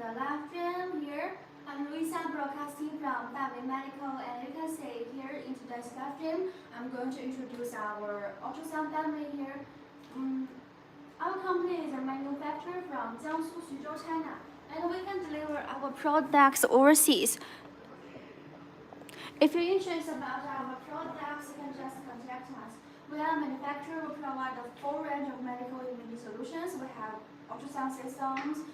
the live stream here. I'm Luisa broadcasting from Dawei Medical, and you can see here in today's live stream, I'm going to introduce our ultrasound family here. Our company is a manufacturer from Jiangsu, Xuzhou, China, and we can deliver our products overseas. If you're interested about our products, you can just contact us. We are a manufacturer who provide a full range of medical imaging solutions. We have ultrasound systems,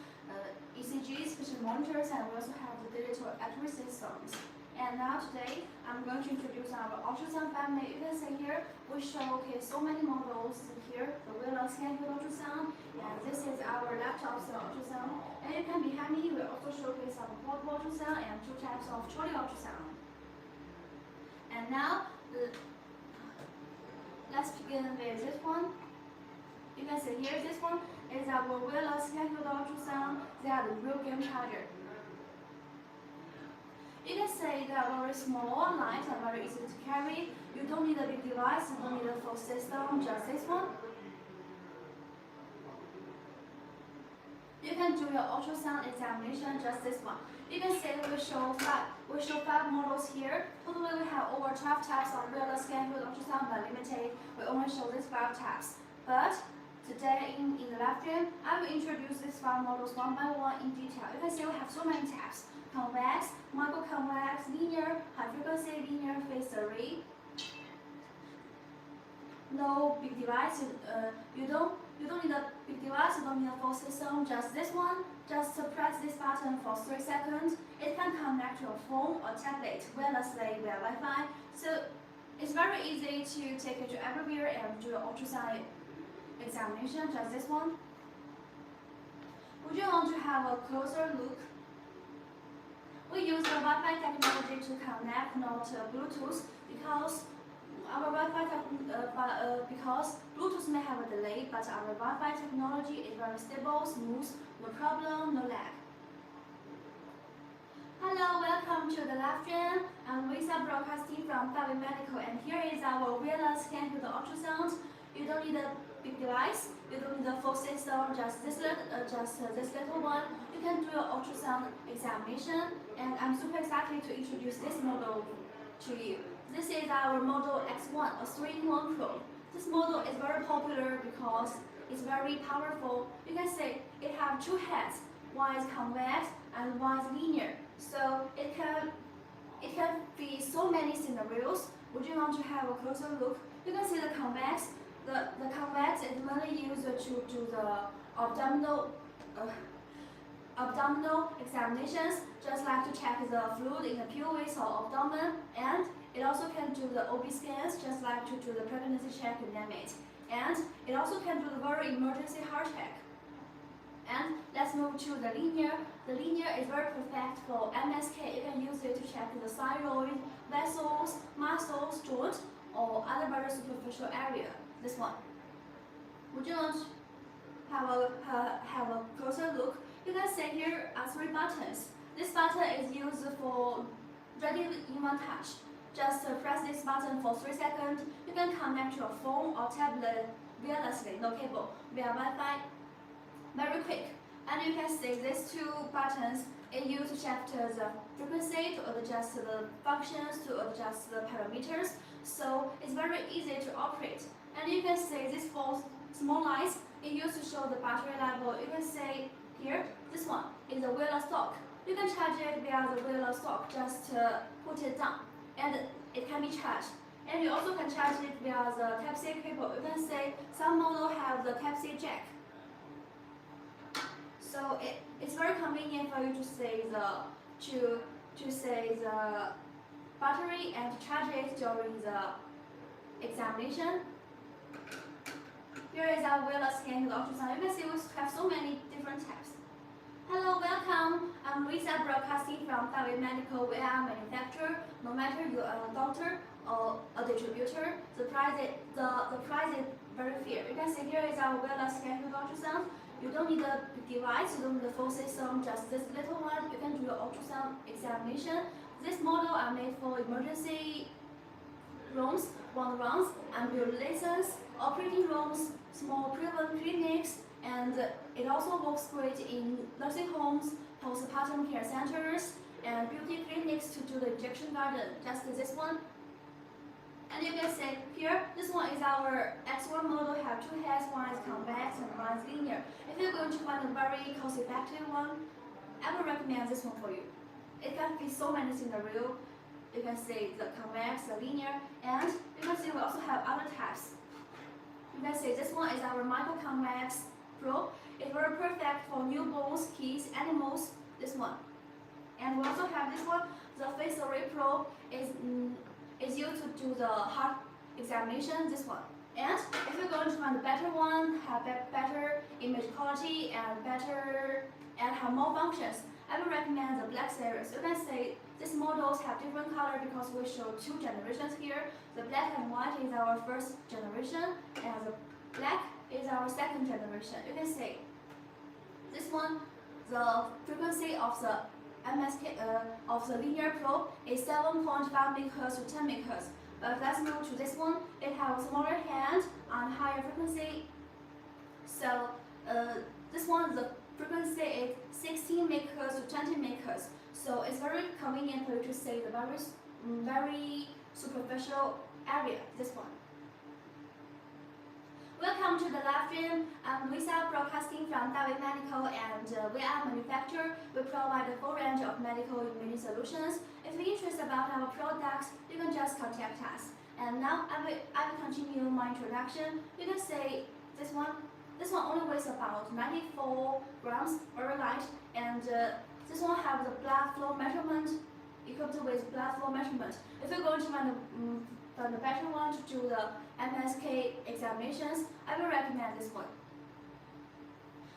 ECGs, patient monitors, and we also have the digital X-ray systems. And now today, I'm going to introduce our ultrasound family. You can see here, we showcase so many models here. The wireless handheld ultrasound, and this is our laptop cell ultrasound. And you can behind me, we also showcase our portable ultrasound and two types of trolley ultrasound. And now, let's begin with this one. You can see here, this one is our wireless handheld ultrasound. They are the real game changer. You can see they are very small, light, and very easy to carry. You don't need a big device, you don't need a full system, just this one. You can do your ultrasound examination, just this one. You can see we show five models here. Totally we have over 12 types of wireless handheld ultrasound, but limited. We only show these 5 types. But today in the live stream, I will introduce these 5 models one by one in detail. You can see we have so many types: convex, microconvex, linear, high frequency, linear, phase array. No big device. You don't need a big device. You don't need a full system. Just this one. Just press this button for 3 seconds. It can connect to a phone or tablet wirelessly via Wi-Fi. So it's very easy to take it to everywhere and do an ultrasound examination. Just this one. Would you want to have a closer look? We use the Wi-Fi technology to connect, not Bluetooth, because because Bluetooth may have a delay, but our Wi-Fi technology is very stable, smooth, no problem, no lag. Hello, welcome to the live stream. I'm Luisa broadcasting from Dawei Medical, and here is our wireless handheld ultrasound. You don't need a big device, you don't need a full system, just this little one. You can do an ultrasound examination, and I'm super excited to introduce this model to you. This is our model X1, a 3-in-1 Pro. This model is very popular because it's very powerful. You can see it has 2 heads. One is convex and one is linear. So it can fit so many scenarios. Would you want to have a closer look? You can see the convex. The convex is mainly used to do the abdominal examinations, just like to check the fluid in the pelvis or abdomen, and it also can do the OB scans, just like to do the pregnancy check, you name it. And it also can do the very emergency heart check. And let's move to the linear. The linear is very perfect for MSK. You can use it to check the thyroid, vessels, muscles, joints, or other very superficial area. This one. Would you want to have a closer look? You can see here are 3 buttons. This button is used for ready in one touch. Just press this button for 3 seconds. You can connect to a phone or tablet wirelessly, no cable, via Wi-Fi. Very quick. And you can see these 2 buttons are used to check the frequency, to adjust the functions, to adjust the parameters. So it's very easy to operate. And you can see these 4 small lights are used to show the battery level. You can see here, this one is a wireless dock. You can charge it via the wireless dock, just put it down, and it can be charged. And you also can charge it via the Type-C cable. You can see some models have the Type-C jack. So it's very convenient for you to see the battery and to charge it during the examination. Here is our wireless handheld ultrasound. You can see we have so many different types. Hello, welcome. I'm Luisa broadcasting from Dawei Medical. We are a manufacturer. No matter you are a doctor or a distributor, the price is very fair. You can see here is our wireless handheld ultrasound. You don't need a big device, you don't need a full system, just this little one. You can do your ultrasound examination. This model are made for emergency rooms, one-on-ones, ambulances, operating rooms, small private clinics, and it also works great in nursing homes, postpartum care centers, and beauty clinics to do the injection garden. Just this one. And you can see here, this one is our X1 model, have two heads, one is convex and one is linear. If you're going to find a very cost-effective one, I would recommend this one for you. It can fit so many scenarios. You can see the convex, the linear, and you can see we also have other types. You can see this one is our micro-convex probe. It's very perfect for newborns, kids, animals, this one. And we also have this one, the face array probe is used to do the heart examination, this one. And if you're going to find a better one, have better image quality and have more functions, I would recommend the black series. You can see these models have different color because we show two generations here. The black and white is our first generation, and the black is our second generation. You can see this one, the frequency of the MSK of the linear probe is 7.5 MHz to 10 MHz. But let's move to this one. It has a smaller hand and higher frequency. So this one, the frequency is 16 MHz to 20 MHz. So it's very convenient for you to see the very superficial area. This one. Welcome to the live stream. I'm Lisa, broadcasting from Dawei Medical, and we are a manufacturer. We provide a full range of medical imaging solutions. If you're interested about our products, you can just contact us. And now I will continue my introduction. You can see this one. This one only weighs about 94 grams, very light, and this one have the blood flow measurement, equipped with blood flow measurement. If you're going to find the better one to do the MSK examinations, I will recommend this one.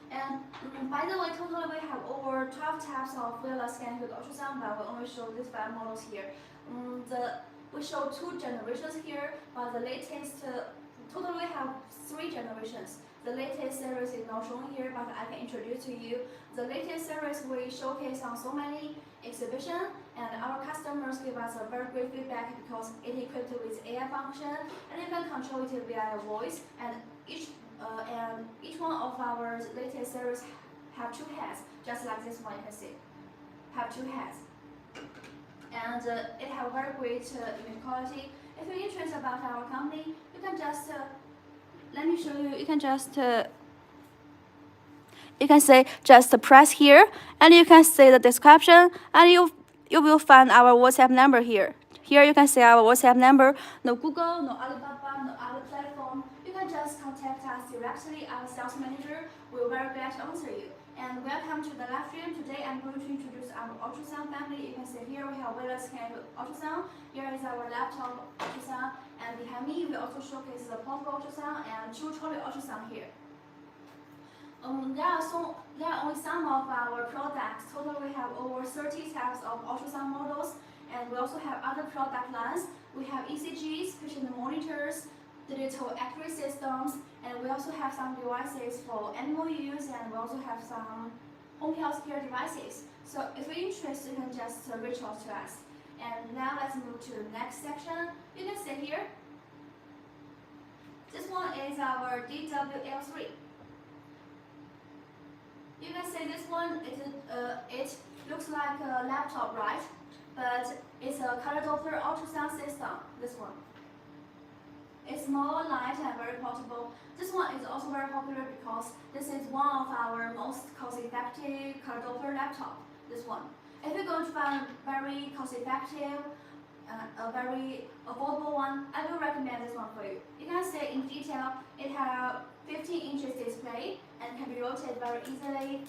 And by the way, totally we have over 12 types of wireless handheld ultrasound, but we only show these 5 models here. We show 2 generations here, but the latest, totally we have 3 generations. The latest series is not shown here, but I can introduce to you. The latest series we showcase on so many exhibitions, and our customers give us a very great feedback because it is equipped with AI function, and you can control it via your voice. And each one of our latest series have 2 heads, just like this one you can see, have 2 heads. And it have very great image quality. If you're interested about our company, you can just let me show you. You can just you can say just press here, and you can see the description, and you will find our WhatsApp number here. Here you can see our WhatsApp number. No Google, no Alibaba, no other platform. You can just contact us directly. Our sales manager will very glad to answer you. And welcome to the live stream. Today I'm going to introduce our ultrasound family. You can see here we have wireless handheld ultrasound. Here is our laptop ultrasound, and behind me we also showcase the portable ultrasound and 2 trolley ultrasound here. There are only some of our products. Totally we have over 30 types of ultrasound models, and we also have other product lines. We have ECGs, patient monitors, digital X-ray systems, and we also have some devices for animal use, and we also have some home health care devices. So if you're interested, you can just reach out to us. And now let's move to the next section. You can see here. This one is our DWL3. You can see this one, it looks like a laptop, right? But it's a color Doppler ultrasound system, this one. It's small, light, and very portable. This one is also very popular because this is one of our most cost-effective color Doppler laptop, this one. If you're going to find very cost-effective, a very affordable one, I will recommend this one for you. You can see in detail, it has 15 inches display and can be rotated very easily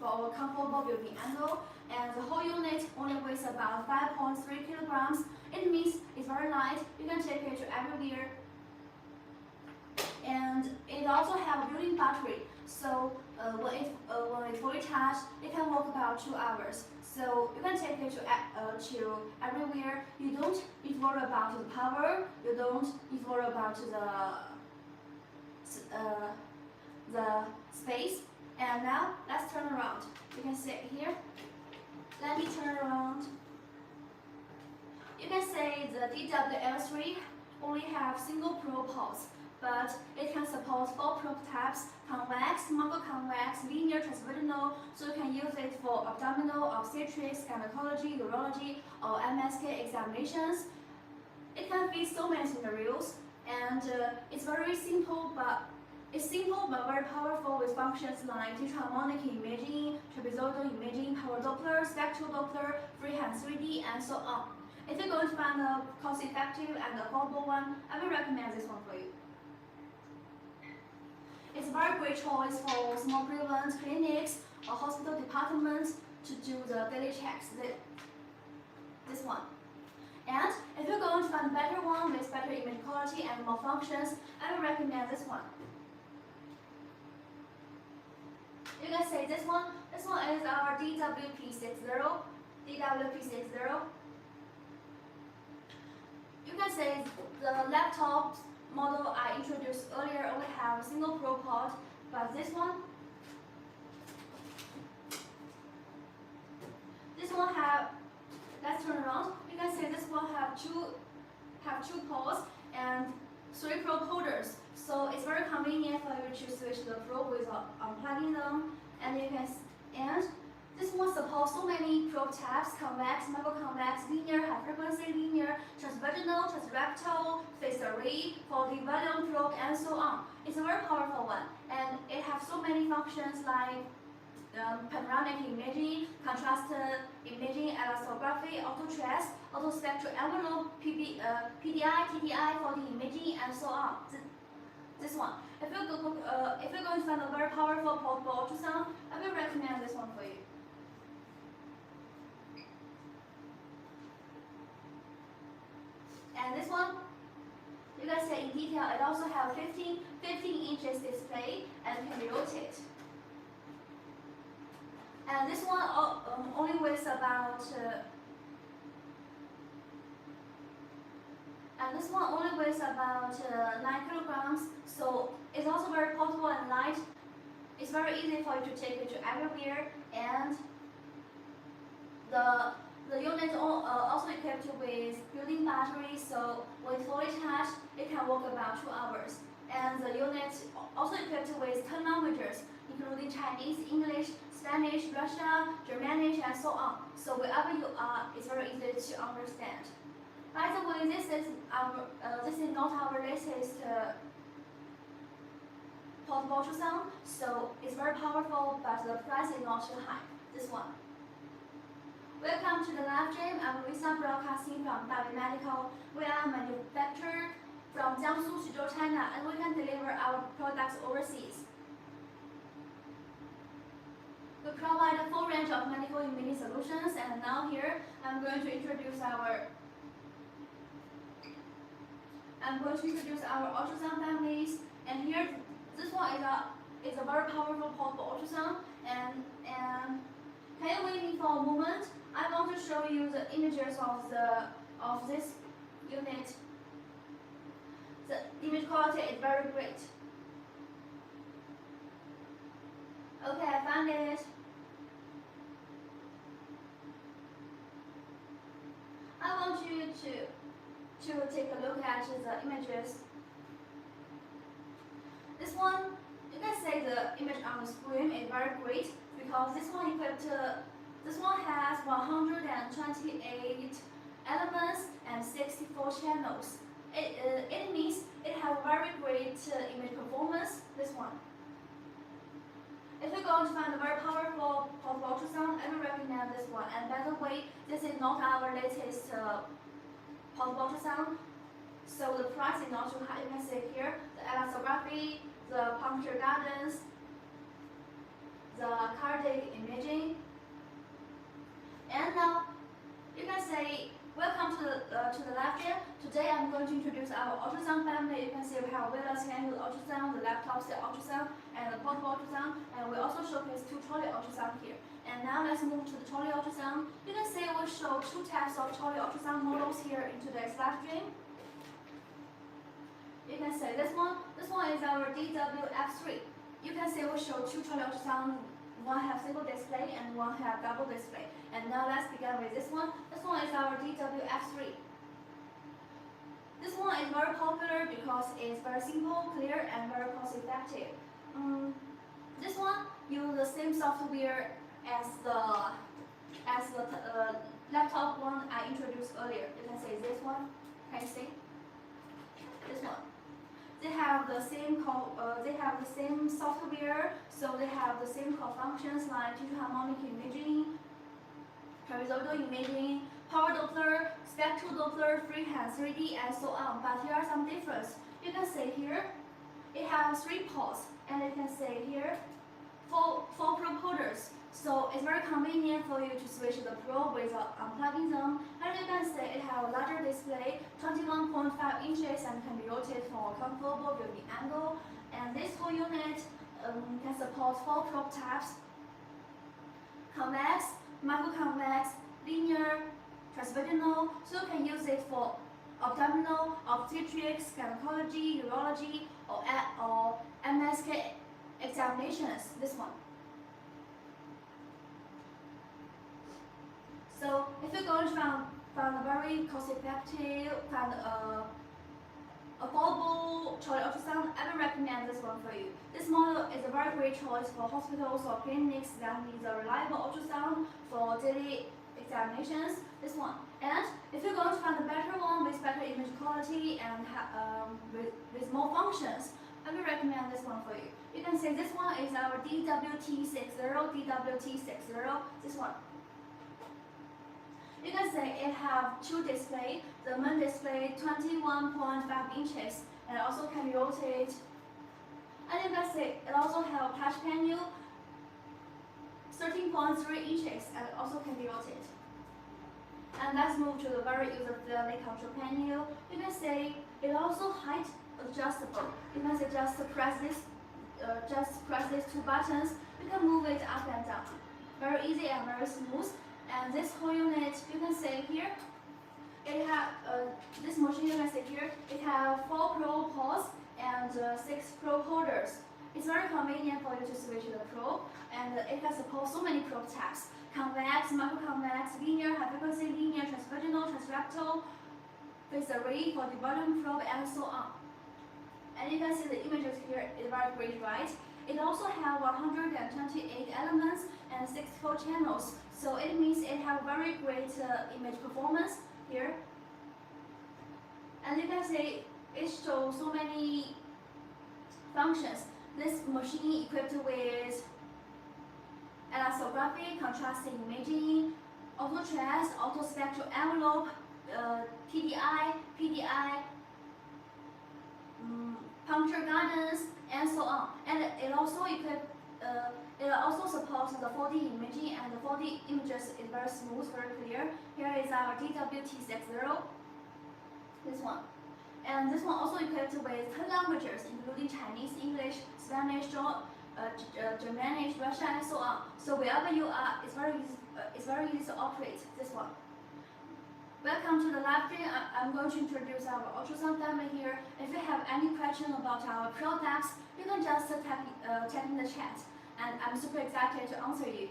for a comfortable viewing angle. And the whole unit only weighs about 5.3 kilograms. It means it's very light. You can take it to everywhere. And it also has a built-in battery. So when it's fully charged, it can work about 2 hours. So you can take it to everywhere. You don't need to worry about the power. You don't need to worry about the space. And now let's turn around. You can see it here. Let me turn around. You can see the DWL3 only have single probe ports, but it can support 4 probe types: convex, mongo-convex, linear, transvaginal, so you can use it for abdominal, obstetrics, gynecology, urology, or MSK examinations. It can fit so many scenarios, and it's very simple, but very powerful with functions like tetraharmonic imaging, trapezoidal imaging, power Doppler, spectral Doppler, freehand 3D, and so on. If you're going to find a cost-effective and affordable one, I will recommend this one for you. It's a very great choice for small prevalent clinics or hospital departments to do the daily checks. This one. And if you're going to find a better one with better image quality and more functions, I will recommend this one. You can see this one. This one is our DWP60. DWP60. You can see the laptop model I introduced earlier only have a single probe port, but this one have, let's turn around. You can see this one have two ports and 3 probe holders, so it's very convenient for you to switch the probe without unplugging them. And this one supports so many probe types: convex, mongo-convex, linear, high-frequency linear, transvaginal, transrectal, phase array, 4D volume probe, and so on. It's a very powerful one, and it has so many functions like panoramic imaging, contrast imaging, elastography, auto-trace, auto-spectral envelope, PDI, TDI, 4D imaging, and so on. This one. If you're going to find a very powerful portable ultrasound, I will recommend this one for you. And this one, you can see in detail, it also has 15 inches display and can be rotated. And this one only weighs about 9 kilograms, so it's also very portable and light. It's very easy for you to take it to everywhere, and the unit also equipped with built-in battery, so when fully charged, it can work about 2 hours. And the unit also equipped with 10 languages, including Chinese, English, Spanish, Russian, Germanic, and so on. So wherever you are, it's very easy to understand. By the way, this is not our latest portable ultrasound, so it's very powerful, but the price is not too high. This one. Welcome to the live stream. I'm Lisa, broadcasting from Dawei Medical. We are a manufacturer from Jiangsu, Suzhou, China, and we can deliver our products overseas. We provide a full range of medical imaging solutions, and now here I'm going to introduce our ultrasound families. And here, this one is a very powerful portable ultrasound. And can you wait me for a moment? I want to show you the images of this unit. The image quality is very great. Okay, I found it. I want you to take a look at the images. This one, you can see the image on the screen is very great because this one has 128 elements and 64 channels. It means it has very great image performance. This one. If you're going to find a very powerful portable ultrasound, I will recommend this one. And by the way, this is not our latest portable ultrasound, so the price is not too high. You can see here the elastography, the puncture guidance, the cardiac imaging, and now you can say welcome to the live stream. Today I'm going to introduce our ultrasound family. You can see we have wireless handheld ultrasound, the laptop style ultrasound, and the portable ultrasound, and we also showcase 2 trolley ultrasound here. And now let's move to the trolley ultrasound. You can see we show 2 types of trolley ultrasound models here in today's live stream. You can see this one is our DWF3. You can see we show 2 trolley ultrasound. One have single display and one have double display. And now let's begin with this one. This one is our DWF3. This one is very popular because it's very simple, clear, and very cost-effective. This one uses the same software as the laptop one I introduced earlier. You can see this one. Can you see? This one. They have the same software, so they have the same core functions like tissue harmonic imaging, horizontal imaging, power Doppler, spectral Doppler, freehand 3D, and so on. But here are some differences. You can see here, it has 3 ports, and you can see here, 4 probe holders. So it's very convenient for you to switch the probe without unplugging them. And you can see it has a larger display, 21.5 inches, and can be rotated for a comfortable viewing angle. And this whole unit can support 4 probe types: convex, microconvex, linear, transvaginal. So you can use it for abdominal, obstetrics, gynecology, urology, or MSK examinations. This one. So if you're going to find a very cost-effective, affordable Trolley ultrasound, I will recommend this one for you. This model is a very great choice for hospitals or clinics that need a reliable ultrasound for daily examinations. This one. And if you're going to find a better one with better image quality and with more functions, I will recommend this one for you. You can see this one is our DWT60. This one. You can see it have 2 displays. The main display 21.5 inches, and also can be rotated. And you can see it also have touch panel 13.3 inches, and also can be rotated. And let's move to the very user-friendly control panel. You can see it also height adjustable. You can see just press these 2 buttons. You can move it up and down. Very easy and very smooth. And this whole unit, you can see here, it have this machine. You can see here, it have 4 probe ports and 6 probe holders. It's very convenient for you to switch the probe, and it can support so many probe types: convex, microconvex, linear, high-frequency, linear, transvaginal, transrectal, phase array for the volume probe, and so on. And you can see the images here is very great, right? It also has 128 elements and 64 channels, so it means it has very great image performance here. And you can see it shows so many functions. This machine equipped with elastography, contrasting imaging, auto trace, auto spectral envelope, TDI, PDI, puncture guidance, and so on. And it also supports the 4D imaging, and the 4D images is very smooth, very clear. Here is our DWT60. This one. And this one also equipped with 10 languages, including Chinese, English, Spanish, Germanic, Russian, and so on. So wherever you are, it's very easy to operate. This one. Welcome to the live stream. I'm going to introduce our ultrasound family here. If you have any question about our products, you can just type in the chat, and I'm super excited to answer you.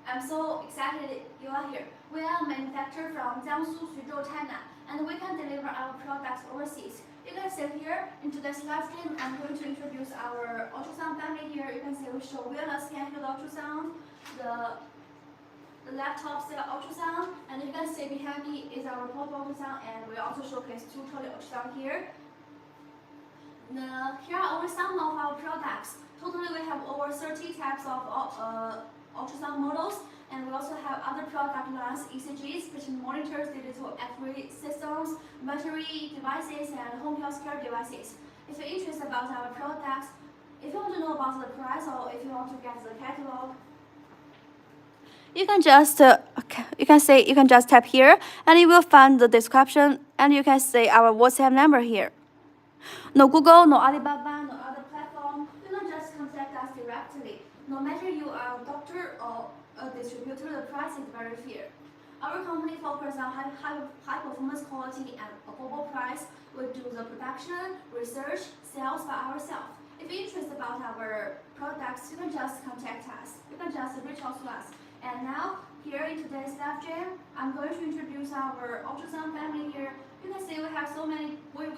I'm so excited you are here. We are a manufacturer from Jiangsu, Suzhou, China, and we can deliver our products overseas. You can see here in today's live stream, I'm going to introduce our ultrasound family here. You can see we show wireless handheld ultrasound, the laptop cell ultrasound, and you can see behind me is our portable ultrasound, and we also showcase 2 Trolley ultrasound here. Here are only some of our products. Totally we have over 30 types of ultrasound models, and we also have other product lines: ECGs, patient monitors, digital X-ray systems, battery devices, and home healthcare devices. If you're interested about our products, if you want to know about the price, or if you want to get the catalog, you can just type here, and you will find the description, and you can see our WhatsApp number here. No Google, no Alibaba, no other platform. You can just contact us directly. No matter you are a doctor or a distributor, the price is very fair. Our company focuses on high performance quality and affordable price. We do the production, research, sales by ourselves. If you're interested about our products, you can just contact us. You can just reach out to us. And now, here in today's live stream, I'm going to introduce our ultrasound family here. You can see we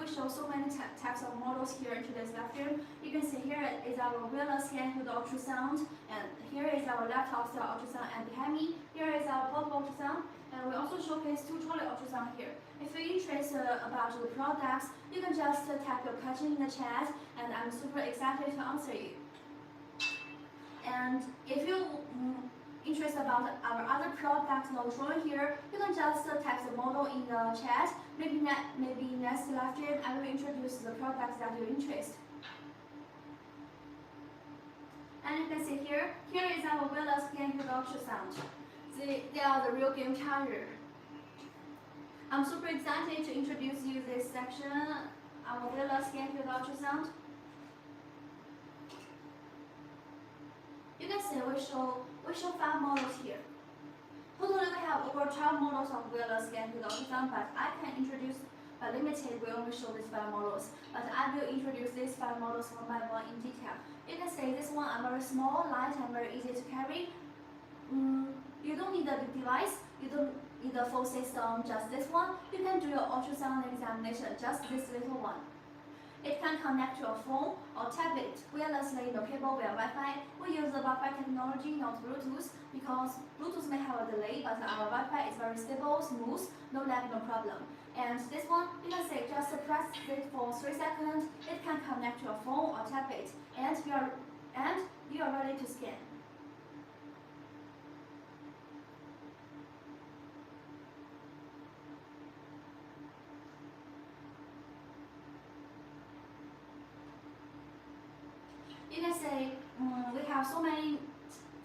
show so many types of models here in today's lecture. You can see here is our wireless handheld ultrasound, and here is our laptop style ultrasound, and behind me here is our portable ultrasound. And we also showcase 2 trolley ultrasound here. If you're interested about the products, you can just type your question in the chat, and I'm super excited to answer you. And if you interested about our other products not shown here, you can just type the model in the chat. Maybe next live stream I will introduce the products that you're interested. And you can see here is our wireless handheld ultrasound. They are the real game changer. I'm super excited to introduce you this section, our wireless handheld ultrasound. You can see we show 5 models here. Totally we have over 12 models of wireless handheld ultrasound, but I can introduce by limited, we only show these 5 models. But I will introduce these 5 models one by one in detail. You can see this one are very small, light, and very easy to carry. You don't need a big device, you don't need a full system, just this one. You can do your ultrasound examination, just this little one. It can connect to a phone or tablet wirelessly, no cable via Wi-Fi. We use the Wi-Fi technology, not Bluetooth, because Bluetooth may have a delay, but our Wi-Fi is very stable, smooth, no lag, no problem. And this one, you can say just press it for 3 seconds. It can connect to a phone or tablet, and you are ready to scan. You can say we have so many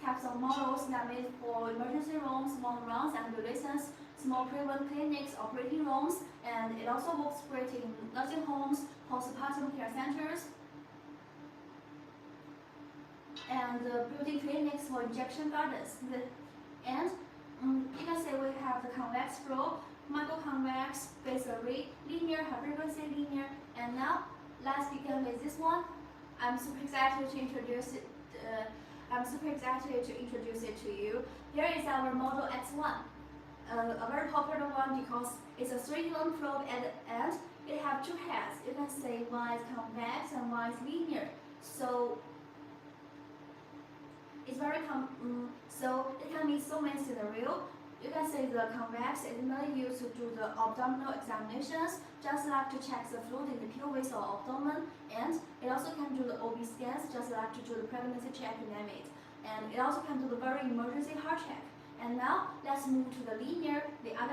types of models that made for emergency rooms, small runs, ambulances, small private clinics, operating rooms, and it also works great in nursing homes, postpartum care centers, and building clinics for injection gardens. And you can say we have the convex flow, microconvex, phase array, linear, high frequency linear, and now let's begin with this one. I'm super excited to introduce it. To you. Here is our model X1, a very popular one because it's a 3-in-1 probe at the end. It has 2 heads. You can say one is convex and one is linear. So it's very so it can be so many scenarios. You can say the convex is mainly used to do the abdominal examinations, just like to check the fluid in the pelvis or abdomen, and it also can do the OB scans, just like to do the pregnancy check, you name it. And it also can do the very emergency heart check. And now let's move to the linear. You can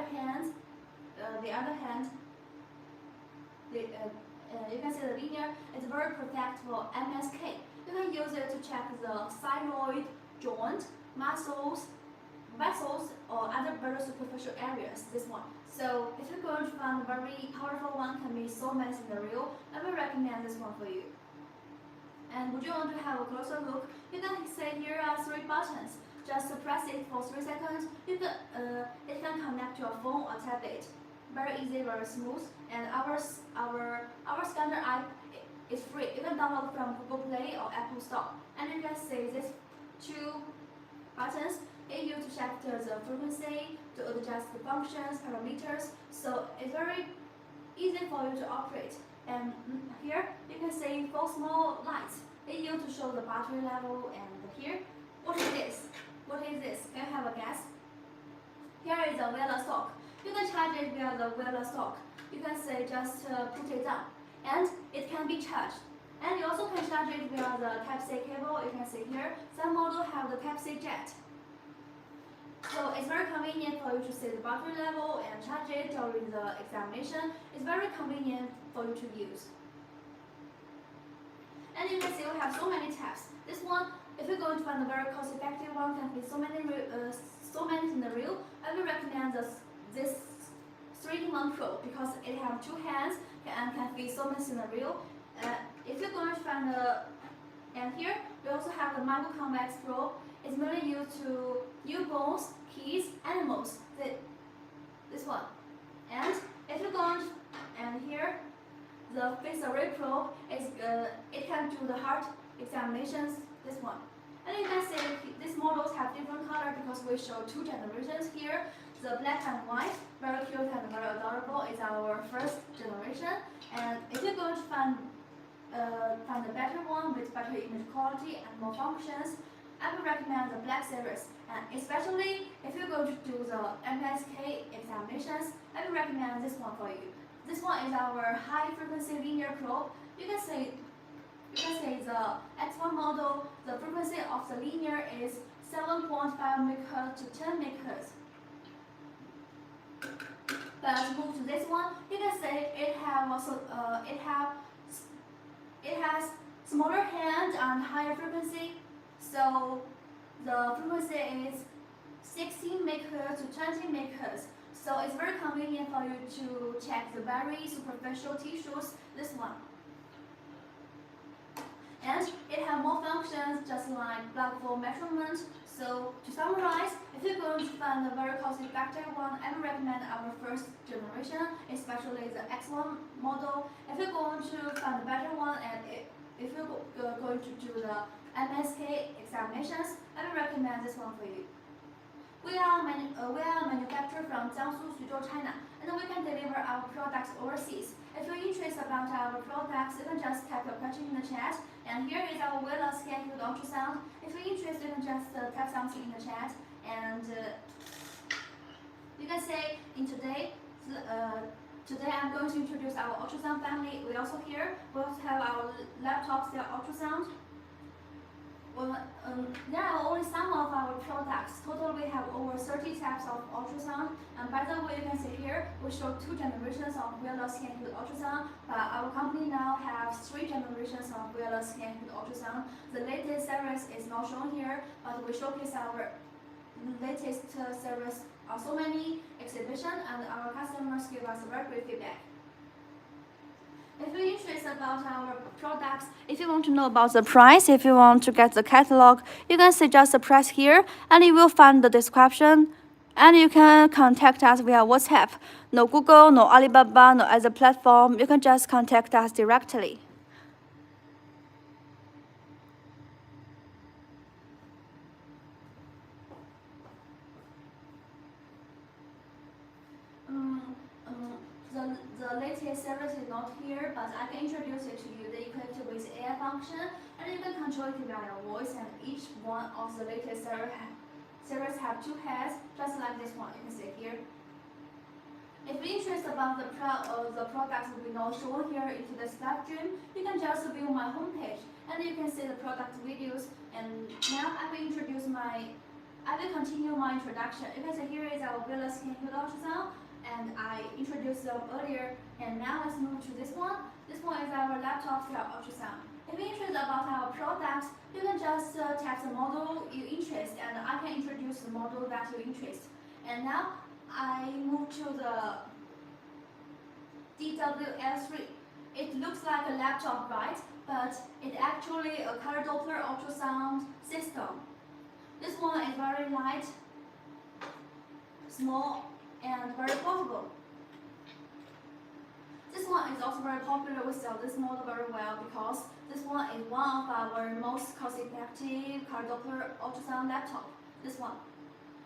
see the linear is very perfect for MSK. You can use it to check the thyroid, joint, muscles, vessels, or other very superficial areas, this one. So if you're going to find a very powerful one, can be so many scenarios, I will recommend this one for you. And would you want to have a closer look? You can say here are 3 buttons. Just press it for 3 seconds. It can connect to a phone or tablet. Very easy, very smooth. And our scanner app is free. You can download from Google Play or Apple Store. And you can see these 2 buttons. It used to check the frequency, to adjust the functions, parameters, so it's very easy for you to operate. And here you can see 4 small lights. It used to show the battery level, and here, what is this? What is this? Can you have a guess? Here is a wireless dock. You can charge it via the wireless dock. You can say just put it down, and it can be charged. And you also can charge it via the Type-C cable. You can see here, some models have the Type-C jet. So it's very convenient for you to see the battery level and charge it during the examination. It's very convenient for you to use. And you can see we have so many types. This one, if you're going to find a very cost-effective one, can be so many scenarios. I will recommend this 3-in-1 probe because it has 2 hands and can be so many scenarios. If you're going to find and here we also have the microconvex probe. It's mainly used to newborns, kids, animals. This one. And if you're going and here, the phase array probe is it can do the heart examinations. This one. And you can see these models have different color because we show 2 generations here. The black and white, very cute and very adorable, is our first generation. And if you're going to find a better one with better image quality and more functions, I would recommend the black series. And especially if you're going to do the MSK examinations, I would recommend this one for you. This one is our high frequency linear probe. You can say the X1 model, the frequency of the linear is 7.5 MHz to 10 MHz. But move to this one, you can say it has smaller hand and higher frequency. So the frequency is 16 MHz to 20 MHz. So it's very convenient for you to check the very superficial tissues. This one. And it has more functions just like blood flow measurement. So to summarize, if you're going to find a very cost-effective one, I would recommend our first generation, especially the X1 model. If you're going to find a better one, and if you're going to do the MSK examinations, I would recommend this one for you. We are manufactured from Jiangsu, Suzhou, China, and we can deliver our products overseas. If you're interested about our products, you can just type your question in the chat. And here is our wireless Handheld ultrasound. If you're interested, you can just type something in the chat. And you can say in today I'm going to introduce our ultrasound family. We also have our laptop style ultrasound. There are only some of our products. Total, we have over 30 types of ultrasound. And by the way, you can see here, we show 2 generations of wireless Handheld ultrasound. But our company now has 3 generations of wireless Handheld ultrasound. The latest series is not shown here, but we showcase our latest series on so many exhibitions, and our customers give us very great feedback. If you're interested about our products, if you want to know about the price, if you want to get the catalog, you can see just press here and you will find the description. And you can contact us via WhatsApp. No Google, no Alibaba, no other platform. You can just contact us directly. The latest series is not here, but I can introduce it to you. They equipped with AI function, and you can control it via your voice. And each one of the latest series have 2 heads, just like this one. You can see here. If you're interested about the products we not shown here into this live stream, you can just view my homepage, and you can see the product videos. And now I will continue my introduction. You can see here is our wireless Handheld ultrasound. And I introduced them earlier, and now let's move to this one. This one is our laptop style ultrasound. If you're interested about our products, you can just tap the model you interest, and I can introduce the model that you interest. And now I move to the DWL3. It looks like a laptop, right? But it's actually a color Doppler ultrasound system. This one is very light, small, and very portable. This one is also very popular. We sell this model very well because this one is one of our most cost-effective color Doppler ultrasound laptop. This one.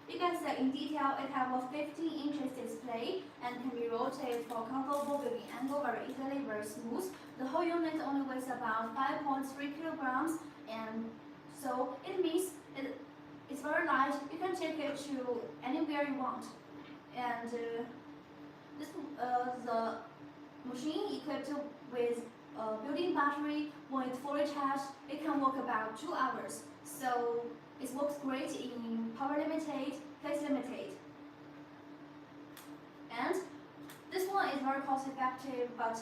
You can see in detail it has a 15-inch display and can be rotated for comfortable viewing angle very easily, very smooth. The whole unit only weighs about 5.3 kilograms, and so it means it's very light. You can take it to anywhere you want. And the machine equipped with a built-in battery. When it's fully charged, it can work about 2 hours. So it works great in power limited, place limited. And this one is very cost effective, but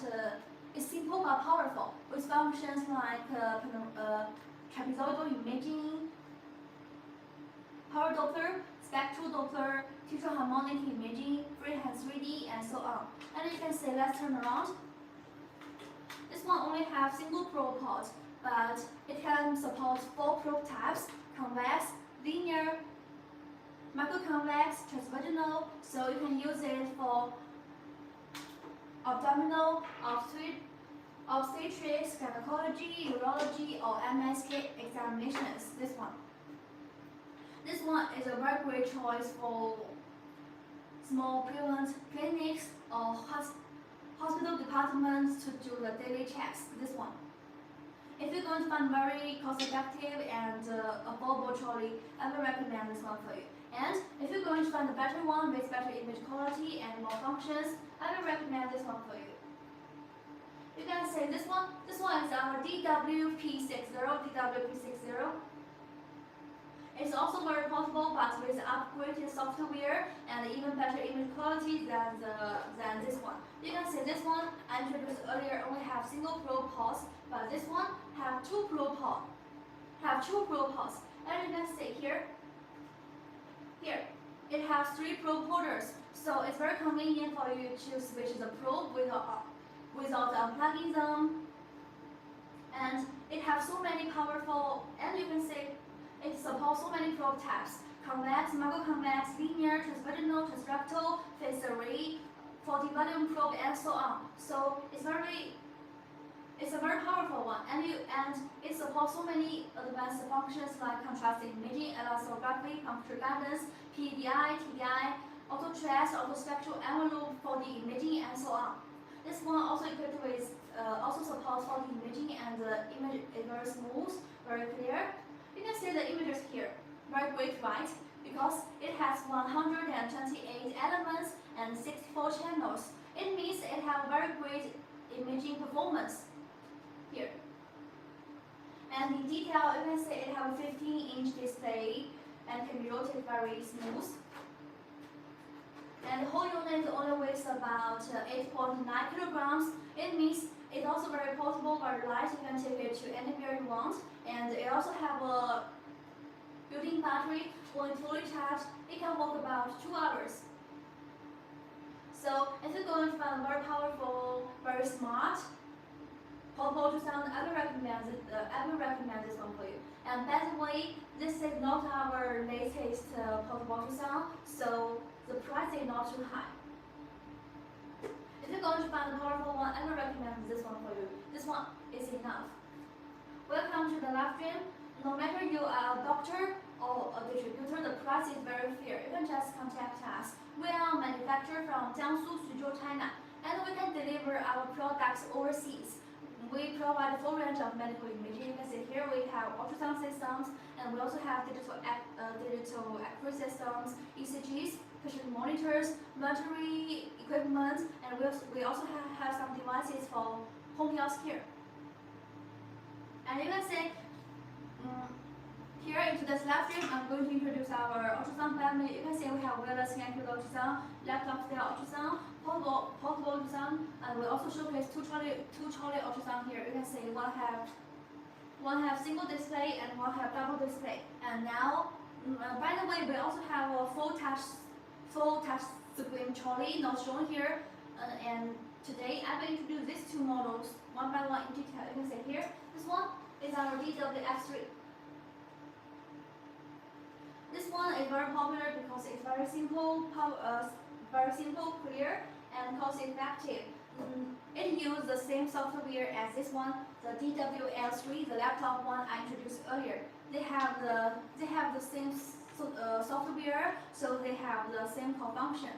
it's simple but powerful, with functions like trapezoidal imaging, power Doppler, spectral Doppler, tissue harmonic imaging, freehand 3D, and so on. And you can see, let's turn around. This one only has single probe port, but it can support 4 probe types: convex, linear, microconvex, transvaginal. So you can use it for abdominal, obstetrics, gynecology, urology, or MSK examinations. This one is a very great choice for small private clinics or hospital departments to do the daily checks. This one. If you're going to find very cost-effective and affordable trolley, I will recommend this one for you. And if you're going to find a better one with better image quality and more functions, I will recommend this one for you. You can say this one. This one is our DWP60. It's also very portable, but with upgraded software and even better image quality than this one. You can see this one I introduced earlier only have single probe ports, but this one have two probe ports. And you can see here it has 3 probe holders, so it's very convenient for you to switch the probe without unplugging them. And it has so many powerful, and you can see it supports so many probe types: convex, macroconvex, linear, transvaginal, transrectal, phase array, 40 volume probe, and so on. So it's a very powerful one, and it supports so many advanced functions like contrast imaging, elastography, computer guidance, PDI, TDI, auto trace, auto spectral envelope, 4D imaging, and so on. This one also equipped with also supports 4D imaging, and the image is very smooth, very clear. You can see the images here, very great, right? Because it has 128 elements and 64 channels. It means it has very great imaging performance here. And in detail, you can see it has a 15-inch display and can be rotated very smooth. And the whole unit only weighs about 8.9 kilograms. It means it's also very portable, very light. You can take it to anywhere you want. And it also have a built-in battery. When it's fully charged, it can work about 2 hours. So if you're going to find very powerful, very smart portable ultrasound, I will recommend this one for you. And by the way, this is not our latest portable ultrasound, so the price is not too high. If you're going to find a powerful one, I will recommend this one for you. This one is enough. Welcome to the live stream. No matter you are a doctor or a distributor, the price is very fair. You can just contact us. We are a manufacturer from Jiangsu, Suzhou, China, and we can deliver our products overseas. We provide a full range of medical imaging. You can see here we have ultrasound systems, and we also have digital X-ray systems, ECGs, patient monitors, monitoring equipment, and we also have some devices for home health care. And you can see here in today's live stream, I'm going to introduce our ultrasound family. You can see we have wireless scan-kit ultrasound, laptop-style ultrasound, portable ultrasound, and we also showcase two trolley ultrasound here. You can see one have single display and one have double display. And now, by the way, we also have a full touch screen trolley, not shown here. And today I will introduce these 2 models one by one in detail. You can see here, this one is our DWX3. This one is very popular because it's very simple, clear, and cost-effective. It uses the same software as this one, the DWL3, the laptop one I introduced earlier. They have the same software, so they have the same core function,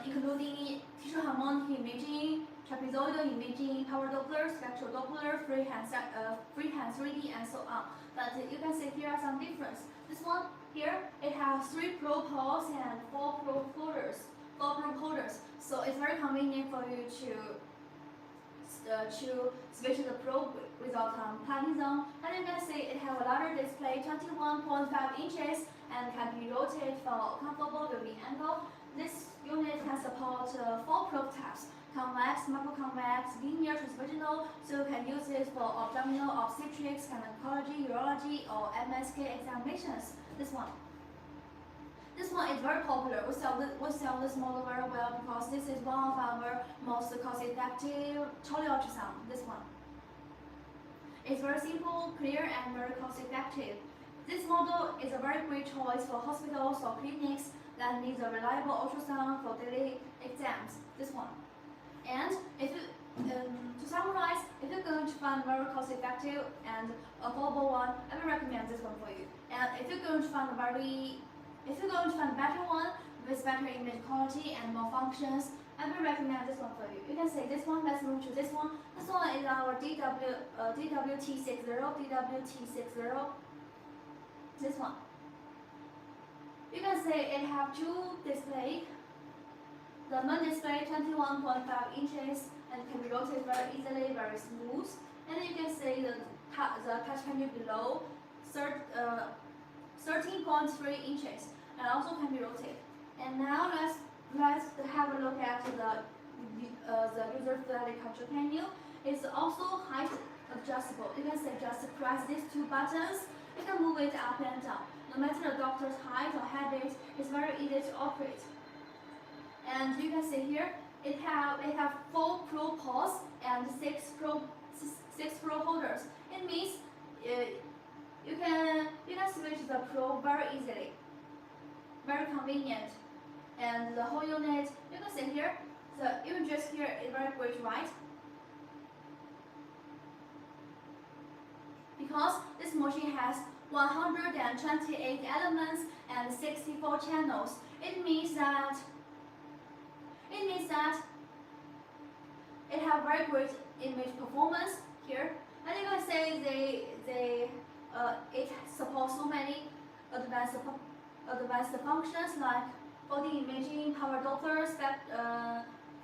including tissue harmonic imaging, trapezoidal imaging, power Doppler, spectral Doppler, freehand 3D, and so on. But you can see here are some difference. This one here, it has 3 probe holes and 4 probe holders. So it's very convenient for you to switch the probe without unplugging them. And you can see it has a larger display, 21.5 inches, and can be rotated for comfortable viewing angle. This unit can support 4 probe types: convex, macroconvex, linear, transvaginal, so you can use it for abdominal, obstetrics, gynecology, urology, or MSK examinations. This one is very popular. We sell this model very well because this is one of our most cost-effective trolley ultrasound. This one. It's very simple, clear, and very cost-effective. This model is a very great choice for hospitals or clinics that need a reliable ultrasound for daily exams. This one. And if you, to summarize, if you're going to find a very cost-effective and affordable one, I will recommend this one for you. And if you're going to find a better one with better image quality and more functions. I will recommend this one for you. You can say this one. Let's move to this one. This one is our DWT60. DWT60. This one. You can say it have two displays. The main display 21.5 inches and can be rotated very easily, very smooth. And you can see the touch can be below 13.3 inches and also can be rotated. And now let's have a look at the user-friendly control panel. It's also height adjustable. You can say just press these two buttons. You can move it up and down. No matter the doctor's height or habit, it's very easy to operate. And you can see here, it have 4 Pro ports and 6 Pro holders. It means you can switch the Pro very easily, very convenient. And the whole unit, you can see here, the images here is very great, right? Because this machine has 128 elements and 64 channels. It means that it have very great image performance here. And you can say it supports so many advanced functions like 4D imaging, power Doppler,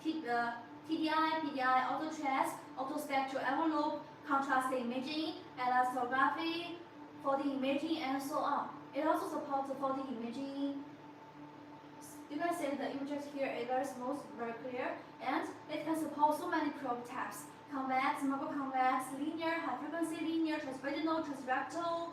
TDI, PDI, auto trace, auto spectral envelope, contrast imaging, elastography, 4D imaging, and so on. It also supports 4D imaging. You can see the images here is very smooth, very clear, and it can support so many probe types: convex, macro-convex, linear, high-frequency linear, transvaginal, transrectal,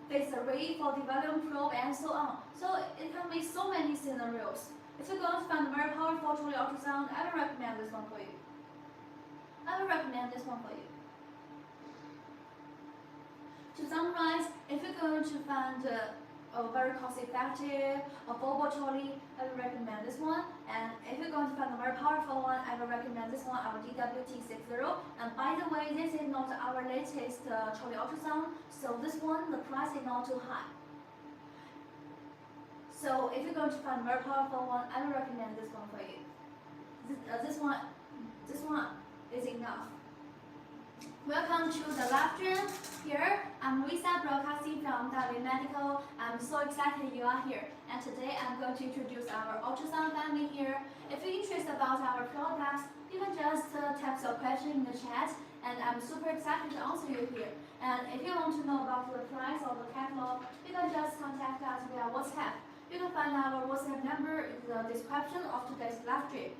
phase array, 4D volume probe, and so on. So it can make so many scenarios. If you're going to find a very powerful Trolley ultrasound, I will recommend this one for you. To summarize, if you're going to find a very cost-effective, affordable trolley, I will recommend this one. And if you're going to find a very powerful one, I will recommend this one, our DWT60. And by the way, this is not our latest trolley ultrasound, so this one, the price is not too high. So if you're going to find a very powerful one, I will recommend this one for you. This one is enough. Welcome to the live stream. Here, I'm Lisa broadcasting from Dawei Medical. I'm so excited you are here. And today I'm going to introduce our ultrasound family here. If you're interested about our products, you can just type your question in the chat, and I'm super excited to answer you here. And if you want to know about the price or the catalog, you can just contact us via WhatsApp. You can find our WhatsApp number in the description of today's live stream.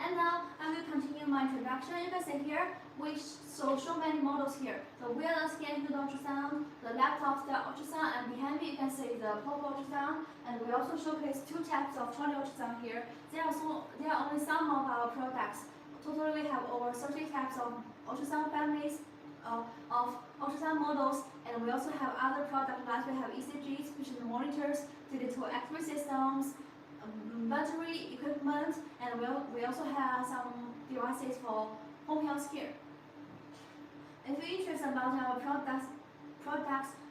And now I will continue my introduction. You can see here, we show so many models here. The wireless handheld ultrasound, the laptop style ultrasound, and behind me you can see the portable ultrasound. And we also showcase 2 types of trolley ultrasound here. There are only some of our products. Totally we have over 30 types of ultrasound families of ultrasound models, and we also have other products like we have ECGs, which is monitors, digital X-ray systems, battery equipment, and we also have some devices for home health care. If you're interested about our products,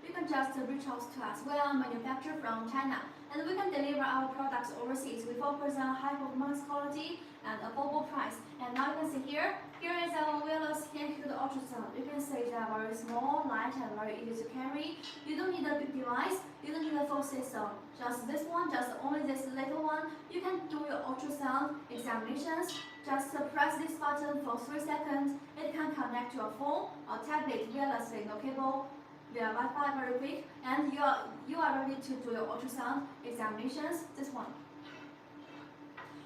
you can just reach out to us. We are manufactured from China, and we can deliver our products overseas. We focus on high performance quality and affordable price. And now you can see here is our wireless handheld ultrasound. You can see they are very small, light, and very easy to carry. You don't need a big device, you don't need a full system. Just this one, just only this little one. You can do your ultrasound examinations. Just press this button for 3 seconds. It can connect to your phone or tablet wirelessly, no cable, via Wi-Fi, very quick, and you are ready to do your ultrasound examinations. This one.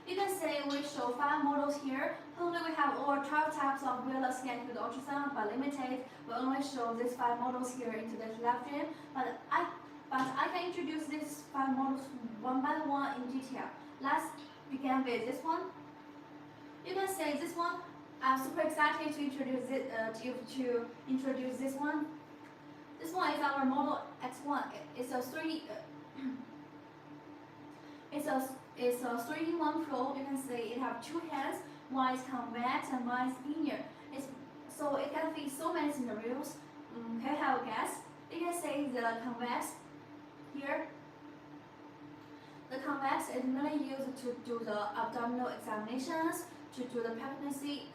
You can see we show 5 models here. Only we have over 12 types of wireless handheld ultrasound, but limited. We only show these 5 models here in today's live stream. But I can introduce these 5 models one by one in detail. Let's begin with this one. You can see this one. I'm super excited to introduce it to introduce this one. This one is our model X1. It's a 3-in-1 Pro. You can see it have 2 hands. One is convex and one is linear. So it can fit so many scenarios. Can you have a guess? You can see the convex here. The convex is mainly used to do the abdominal examinations, to do the pregnancy,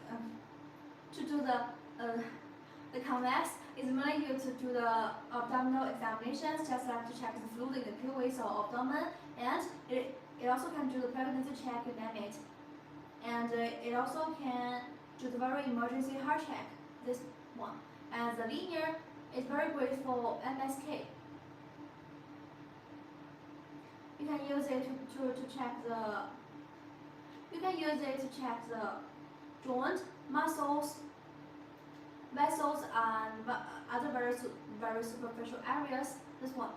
the convex is mainly used to do the abdominal examinations, just like to check the fluid in the pelvis or abdomen, and it also can do the pregnancy check, you name it. And it also can do the very emergency heart check, this one. And the linear is very great for MSK. You can use it to check the joint, muscles, vessels, and other very superficial areas. This one.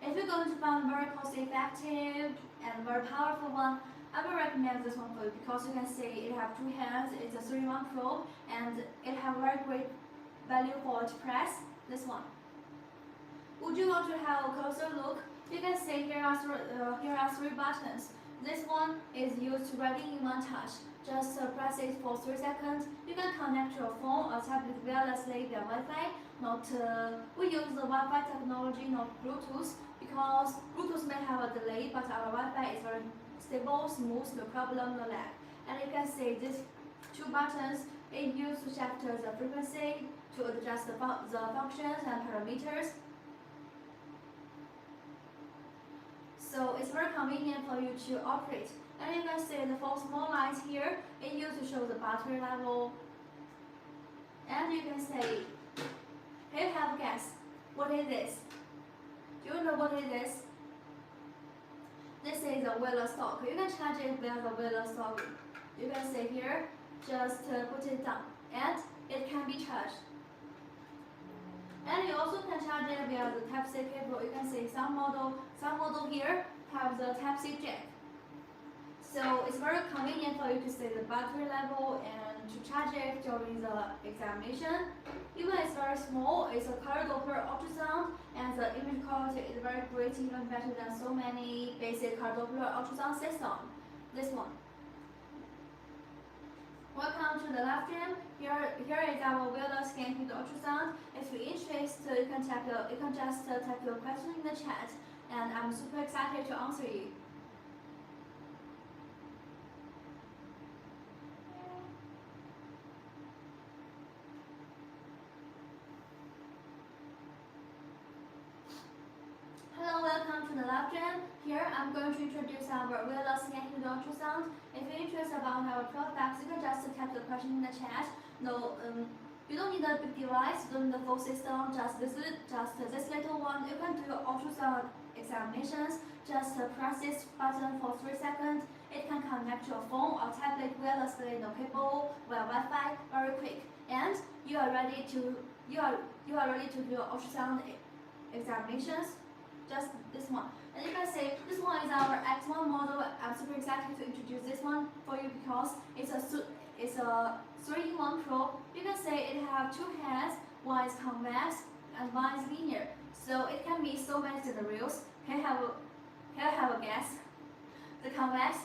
If you're going to find very cost effective and very powerful one, I will recommend this one for you because you can see it have 2 hands, it's a 3-in-1 probe, and it have very great value for its price. This one. Would you want to have a closer look? You can see here are 3 buttons. This one is used writing in one touch. Just press it for 3 seconds. You can connect your phone or tablet wirelessly via Wi-Fi. We use the Wi-Fi technology, not Bluetooth, because Bluetooth may have a delay, but our Wi-Fi is very stable, smooth, no problem, no lag. And you can see these 2 buttons are used to check the frequency, to adjust the functions and parameters. So it's very convenient for you to operate. And you can see the 4 small lines here is used to show the battery level. And you can say, here you have a guess. What is this? Do you know what it is? This is a wireless dock. You can charge it via the wireless dock. You can see here, just put it down, and it can be charged. And you also can charge it via the Type-C cable. You can see some model here have the Type-C jack. So it's very convenient for you to see the battery level and to charge it during the examination. Even it's very small, it's a color Doppler ultrasound, and the image quality is very great, even better than so many basic color Doppler ultrasound systems. This one. Welcome to the live stream. Here is our wireless scan ultrasound. If you're interested, you can just type your question in the chat, and I'm super excited to answer you. Hello, welcome to the live stream. Here I'm going to introduce our wireless scan ultrasound. If you're interested about our products, you can just type the question in the chat. No, you don't need a big device, you don't need the full system, just this little one. You can do your ultrasound examinations. Just press this button for 3 seconds. It can connect your phone or tablet wirelessly, no cable, via Wi-Fi, very quick. And you are ready to do your ultrasound examinations. Just this one. And you can see this one is our X1 model. I'm super excited to introduce this one for you because it's a 3-in-1 probe. You can see it have 2 hands, one is convex and one is linear. So it can be so many scenarios. Can I have a guess? The convex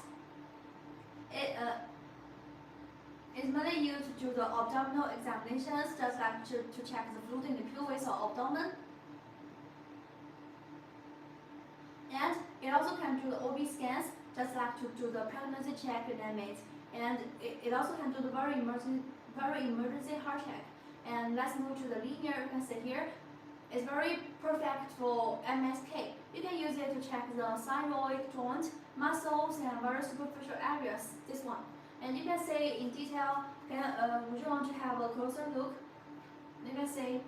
is mainly used to do the abdominal examinations, just like to check the fluid in the pelvis or abdomen. And it also can do the OB scans, just like to do the pregnancy check, you name it. And it also can do the very emergency heart check. And let's move to the linear. You can see here, it's very perfect for MSK. You can use it to check the thyroid, joint, muscles, and very superficial areas. This one. And you can see in detail. Would you want to have a closer look? You can see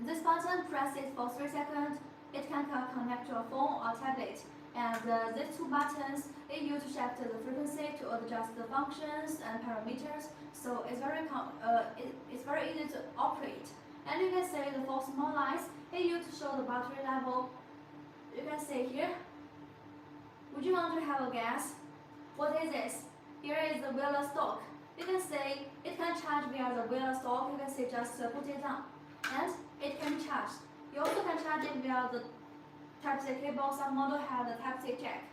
this button. Press it for 3 seconds. It can connect your phone or tablet. And these 2 buttons are used to check the frequency, to adjust the functions and parameters. So it's very easy to operate. And you can see the 4 small lines are used to show the battery level. You can see here. Would you want to have a guess? What is this? Here is the wireless dock. You can see it can charge via the wireless dock. You can see just put it down, and it can be charged. You also can charge it via the Type-C cable. Some model have the Type-C jack.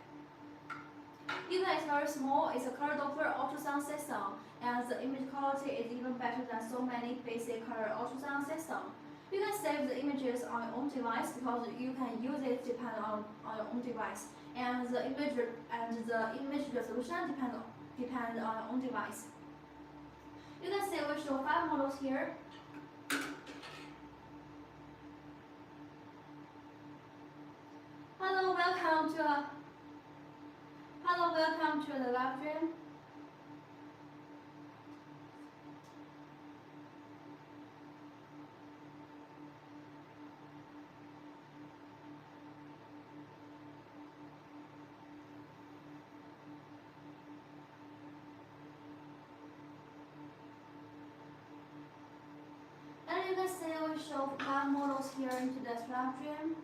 Even it's very small, it's a color Doppler ultrasound system, and the image quality is even better than so many basic color ultrasound systems. You can save the images on your own device because you can use it depending on your own device, and the image resolution depend on your own device. You can see we show 5 models here. Hello, welcome to the live stream. And you can see we show 5 models here into this live stream.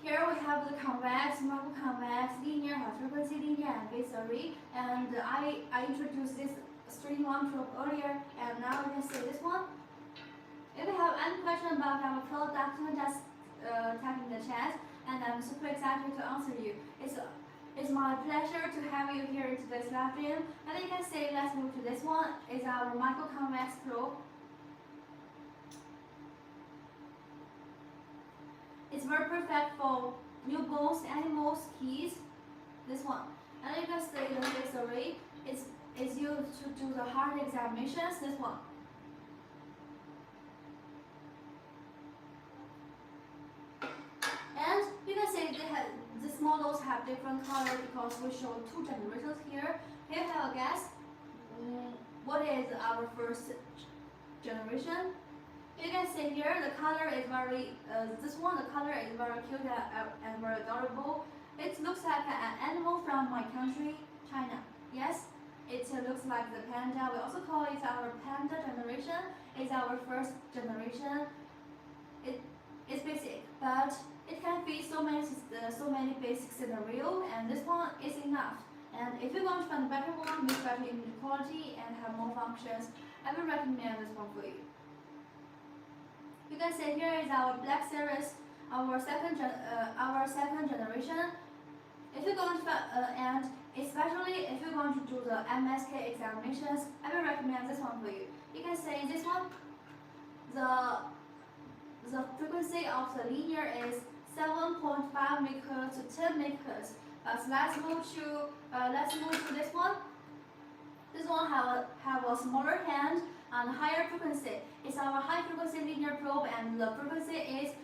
Here we have the convex, macro-convex, linear, high-frequency linear, and V3. And I introduced this string one probe earlier, and now you can see this one. If you have any question about our product, you can just type in the chat, and I'm super excited to answer you. It's my pleasure to have you here in today's live stream. And you can see, let's move to this one. It's our micro-convex probe. It's very perfect for newborns, animals, kids. This one. And you can see the face array is used to do the heart examinations. This one. And you can see these models have different colors because we show 2 generations here. Here you have a guess. What is our first generation? You can see here the color is very, the color is very cute and very adorable. It looks like an animal from my country, China. Yes, it looks like the panda. We also call it our panda generation. It's our first generation. It's basic, but it can fit so many basic scenarios, and this one is enough. And if you want to find a better one with better image quality and have more functions, I will recommend this one for you. You can see here is our black series, our second generation. If you're going to and especially if you're going to do the MSK examinations, I will recommend this one for you. You can see this one, the frequency of the linear is 7.5 MHz to 10 MHz. But let's move to this one. This one have a smaller hand and higher frequency. It's our high frequency linear probe, and the frequency is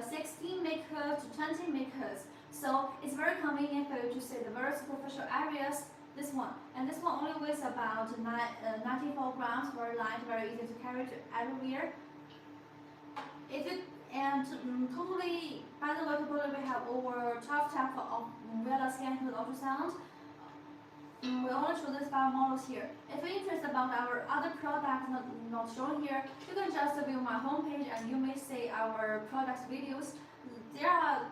16 MHz to 20 MHz. So it's very convenient for you to see the very superficial areas. This one, and this one only weighs about 94 grams, very light, very easy to carry to everywhere. Totally, by the way, we have over 12 types of wireless handheld ultrasound. We only show these 5 models here. If you're interested about our other products not shown here, you can just view my homepage and you may see our products videos. There are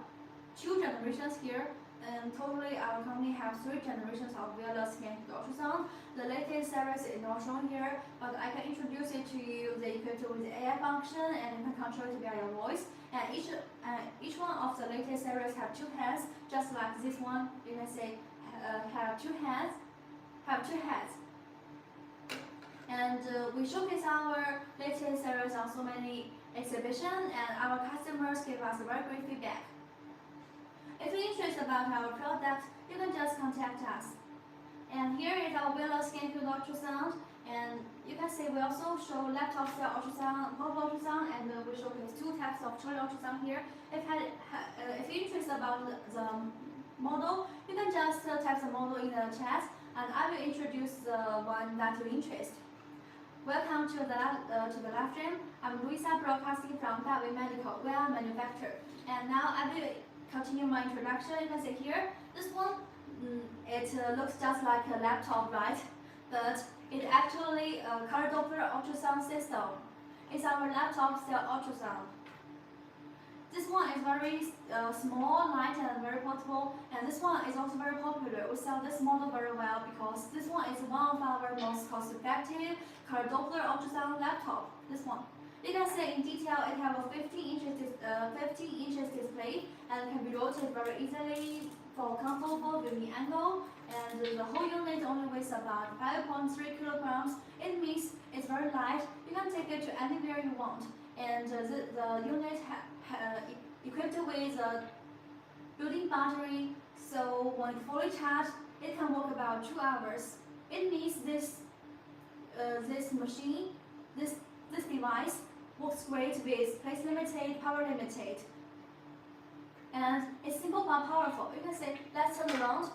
2 generations here, and totally our company has 3 generations of wireless handheld ultrasound. The latest series is not shown here, but I can introduce it to you. They equipped with the AI function, and you can control it via your voice. And each one of the latest series have 2 hands, just like this one. You can see have 2 hands. And we showcase our latest series on so many exhibitions, and our customers give us very great feedback. If you're interested about our product, you can just contact us. And here is our wireless handheld ultrasound, and you can see we also show laptop style ultrasound, mobile ultrasound, and we showcase 2 types of Trolley ultrasound here. If you're interested about the model, you can just type the model in the chat, and I will introduce the one that you interest. Welcome to the live stream. I'm Luisa, broadcasting from Dawei Medical. We are a manufacturer, and now I will continue my introduction. You can see here, this one, it looks just like a laptop, right? But it actually a color Doppler ultrasound system. It's our laptop style ultrasound. This one is very small, light, and very portable, and this one is also very popular. We sell this model very well because this one is one of our most cost-effective color Doppler ultrasound laptop. This one. You can see in detail it has a 15 inches display, and it can be rotated very easily for comfortable viewing angle. And the whole unit only weighs about 5.3 kilograms. It light, you can take it to anywhere you want. And the unit equipped with a built-in battery, so when fully charged, it can work about 2 hours. It means this machine, this device works great with place limited, power limited, and it's simple but powerful. You can see, let's turn around.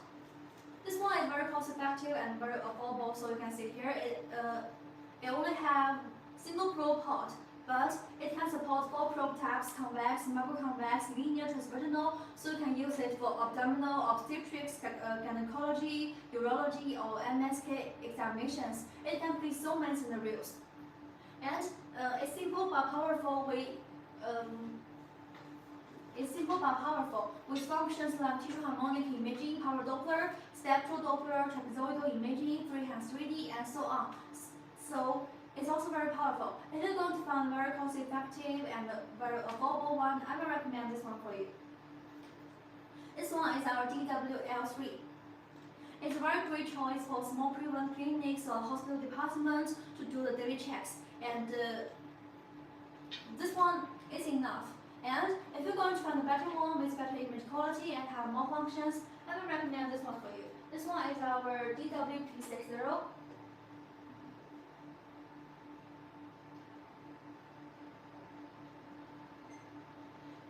This one is very cost effective and very affordable. So you can see here, it only have single probe port, but it can support 4 probe types: convex, microconvex, linear, transvaginal. So you can use it for abdominal, obstetrics, gynecology, urology, or MSK examinations. It can fit so many scenarios. And it's simple but powerful. It's simple but powerful, with functions like tissue harmonic imaging, power Doppler, spectral Doppler, trapezoidal imaging, freehand 3D, and so on. So it's also very powerful. If you're going to find a very cost effective and very affordable one, I will recommend this one for you. This one is our DWL3. It's a very great choice for small private clinics or hospital departments to do the daily checks. And this one is enough. And if you're going to find a better one with better image quality and have more functions, I will recommend this one for you. This one is our DWP60.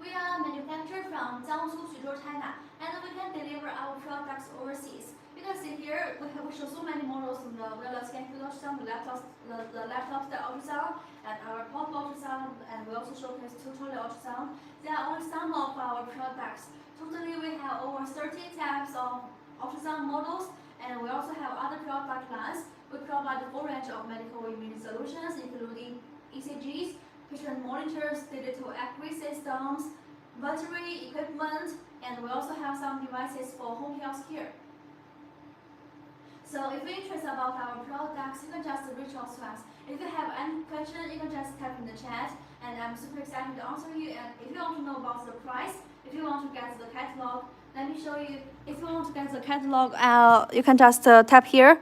We are manufactured from Jiangsu, Suzhou, China, and we can deliver our products overseas. You can see here, we show so many models in the wireless scan ultrasound, the laptop style ultrasound, and our portable ultrasound, and we also showcase 2 Trolley ultrasound. They are only some of our products. Totally, we have over 30 types of ultrasound models, and we also have other product lines. We provide a full range of medical imaging solutions, including ECGs, patient monitors, digital X-ray systems, battery equipment, and we also have some devices for home health care. So if you're interested about our products, you can just reach out to us. If you have any question, you can just type in the chat, and I'm super excited to answer you. And if you want to know about the price, if you want to get the catalog, let me show you. If you want to get the catalog, you can just tap here,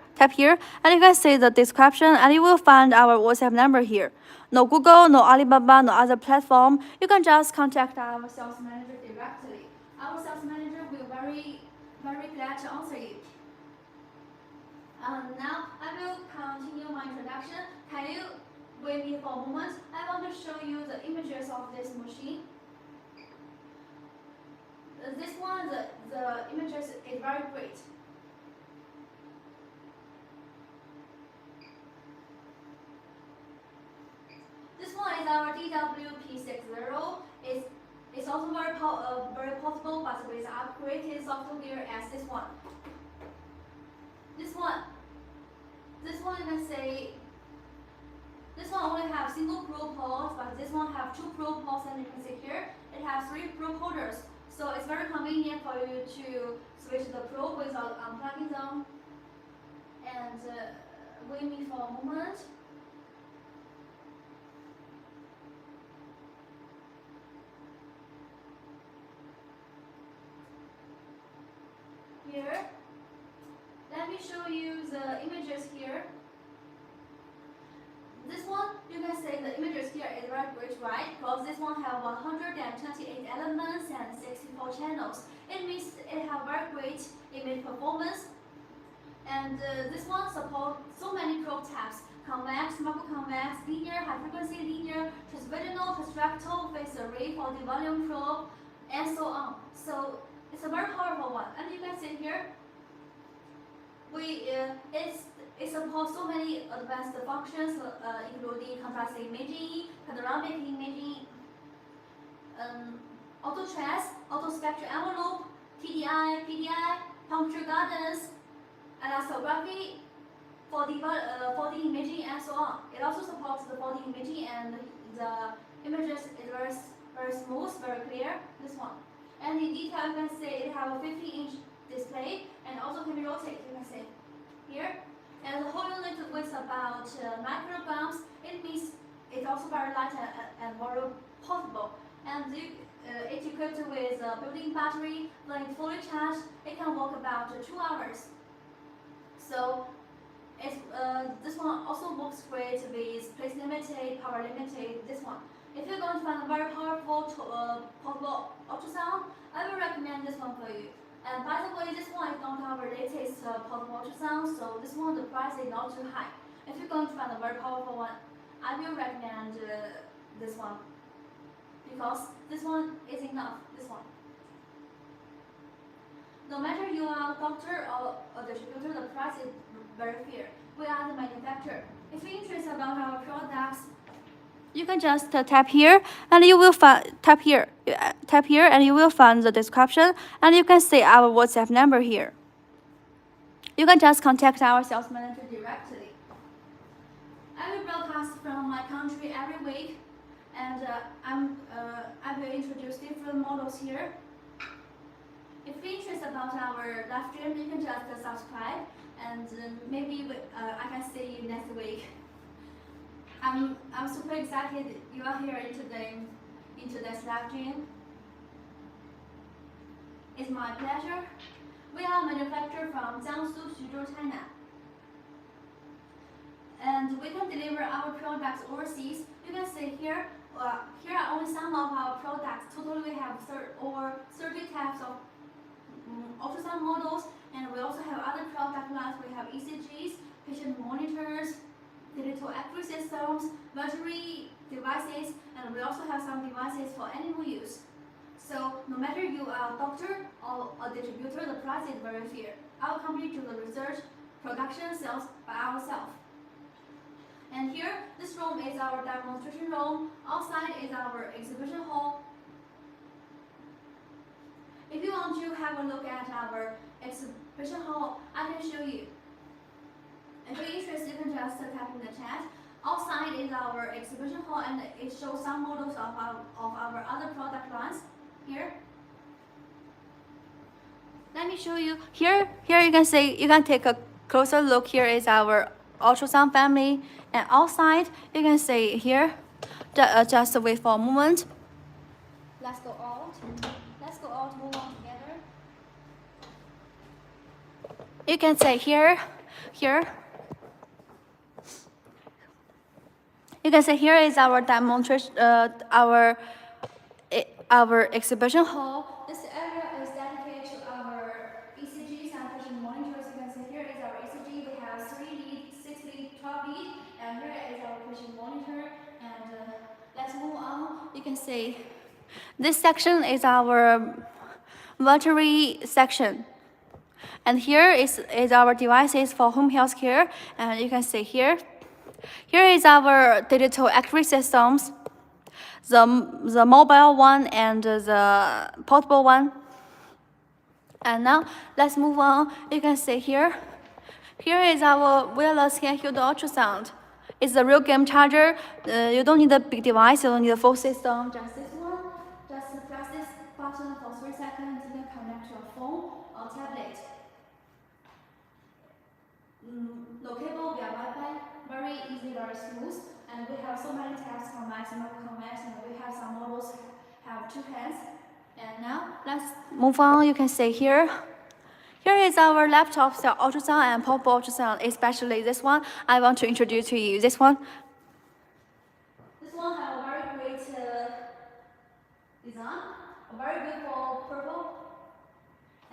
and you can see the description, and you will find our WhatsApp number here. No Google, no Alibaba, no other platform. You can just contact our sales manager directly. Our sales manager will very glad to answer you. Now I will continue my introduction. Can you wait me for a moment? I want to show you the images of this machine. This one, the images is very great. This one is our DWP60. It's also very portable, but with upgraded software as this one. This one you can say, this one only have single probe ports, but this one have 2 probe ports, and you can see here it has 3 probe holders. So it's very convenient for you to switch the probe without unplugging them. And wait me for a moment. Here, let me show you the images here. This one, you can say the images here is very great, right? Because this one have 128 elements and 64 channels. It means it have very great image performance. And this one supports so many probe types: convex, microconvex, linear, high frequency linear, transvaginal, transrectal, phase array for the volume probe, and so on. So it's a very powerful one. And you can see here, it supports so many advanced functions, including contrast imaging, panoramic imaging, auto trace, auto spectral envelope, TDI, PDI, puncture guidance, elastography, 4D imaging, and so on. It also supports the 4D imaging, and the images is very smooth, very clear. This one. And in detail, you can see it have a 15-inch display, and also can be rotated. You can see here. And the whole unit weighs about 9 kilograms. It means it's also very light and very portable. And it's equipped with a built-in battery. When it's fully charged, it can work about 2 hours. So this one also works great with limited, power limited, this one. If you're going to find a very powerful portable ultrasound, I will recommend this one for you. And by the way, this one is not our latest portable ultrasound, so this one the price is not too high. If you're going to find a very powerful one, I will recommend this one because this one is enough. This one. No matter you are a doctor or a distributor, the price is very fair. We are the manufacturer. If you're interested about our products, you can just tap here, and you will find tap here, and you will find the description, and you can see our WhatsApp number here. You can just contact our sales manager directly. I will broadcast from my country every week, and I will introduce different models here. If you're interested about our live stream, you can just subscribe, and maybe I can see you next week. I'm super excited you are here in today's live stream. It's my pleasure. We are manufactured from Jiangsu, Suzhou, China. And we can deliver our products overseas. You can see here, here are only some of our products. Totally we have over 30 types of ultrasound models, and we also have other product lines. We have ECGs, patient monitors, digital X-ray systems, battery devices, and we also have some devices for animal use. So no matter you are a doctor or a distributor, the price is very fair. Our company do the research, production, sales by ourselves. And here, this room is our demonstration room. Outside is our exhibition hall. If you want to have a look at our exhibition hall, I can show you. If you're interested, you can just type in the chat. Outside is our exhibition hall, and it shows some models of our other product lines. Here. Let me show you. Here you can see, you can take a closer look. Here is our ultrasound family, and outside you can see here. Just wait for a moment. Let's go out. Let's go out. Move on together. You can see here. You can see here is our demonstration, our exhibition hall. This area is dedicated to our ECGs and patient monitors. You can see here is our ECG. We have 3 lead, 6 lead, 12 lead, and here is our patient monitor. And let's move on. You can see this section is our battery section. And here is our devices for home health care. And you can see here. Here is our digital X-ray systems, the mobile one and the portable one. And now let's move on. You can see here. Here is our wireless handheld ultrasound. It's a real game changer. You don't need a big device. You don't need a full system. Just this one. Just press this button for 3 seconds. You can connect to a phone or tablet. No cable via Wi-Fi. Very easy, very smooth, and we have so many types for maximum convex, and we have some models have 2 hands. And now let's move on. You can see here. Here is our laptop cell ultrasound and portable ultrasound, especially this one. I want to introduce to you this one. This one has a very great design, a very beautiful purple.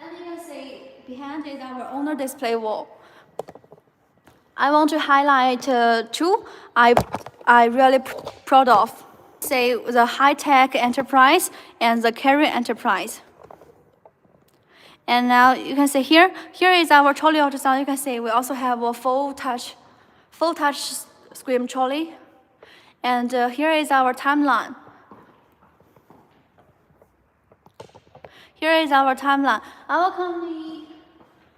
And you can see behind is our owner display wall. I want to highlight 2 I really proud of. Say the high-tech enterprise and the carrier enterprise. And now you can see here is our trolley ultrasound. You can see we also have a full touch screen trolley. And here is our timeline. Here is our timeline. Our company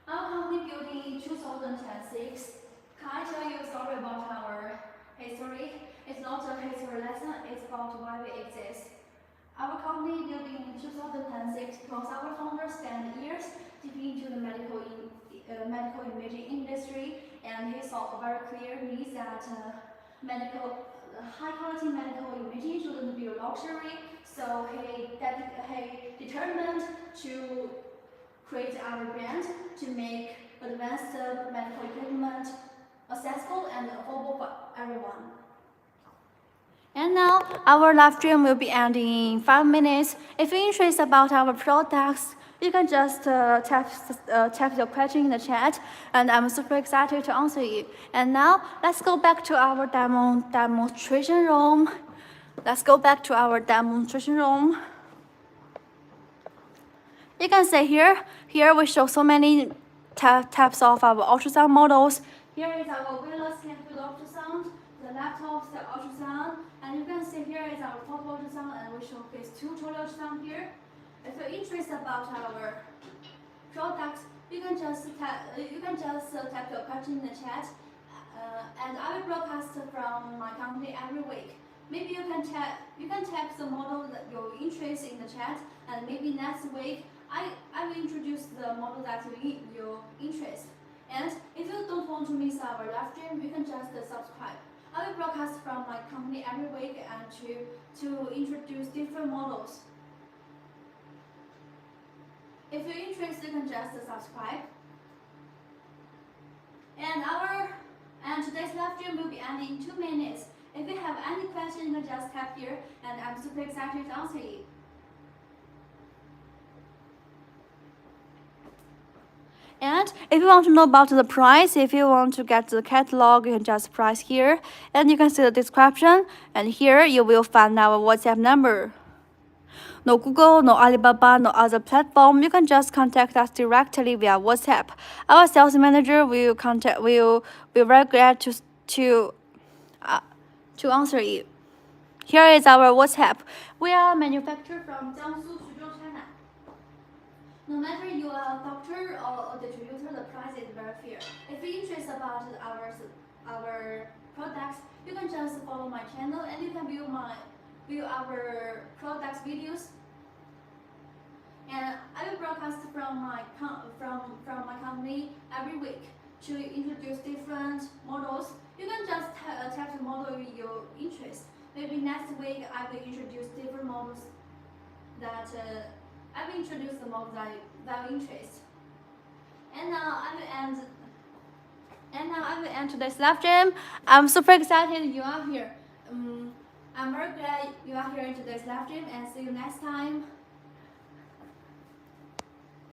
built in 2006. Can I tell you a story about our history? It's not a history lesson, it's about why we exist. Our company built in 2006 because our founder spent years deep into the medical imaging industry, and he saw a very clear need that high quality medical imaging shouldn't be a luxury. So he determined to create our brand to make advanced medical equipment accessible and affordable for everyone. And now our live stream will be ending in 5 minutes. If you're interested about our products, you can just type your question in the chat, and I'm super excited to answer you. And now let's go back to our demonstration room. Let's go back to our demonstration room. You can see here we show so many types of our ultrasound models. Here is our wireless handheld ultrasound, the laptop the ultrasound, and you can see here is our photo ultrasound, and we showcase 2 trolley ultrasound here. If you're interested about our products, you can just type your question in the chat, and I will broadcast from my company every week. Maybe you can type the model that you're interested in the chat, and maybe next week I will introduce the model that you're interested. And if you don't want to miss our live stream, you can just subscribe. I will broadcast from my company every week and to introduce different models. If you're interested, you can just subscribe. And today's live stream will be ending in 2 minutes. If you have any question, you can just type here, and I'm super excited to answer you. And if you want to know about the price, if you want to get the catalog, you can just press here, and you can see the description, and here you will find our WhatsApp number. No Google, no Alibaba, no other platform. You can just contact us directly via WhatsApp. Our sales manager will be very glad to answer you. Here is our WhatsApp. We are manufactured from Jiangsu, Suzhou, China. No matter you are a doctor or a distributor, the price is very fair. If you're interested about our products, you can just follow my channel, and you can view our products videos. And I will broadcast from my company every week to introduce different models. You can just type the model you're interested. Maybe next week I will introduce different models that I will introduce the models that you're interested. And now I will end today's live stream. I'm super excited you are here. I'm very glad you are here in today's live stream, and see you next time.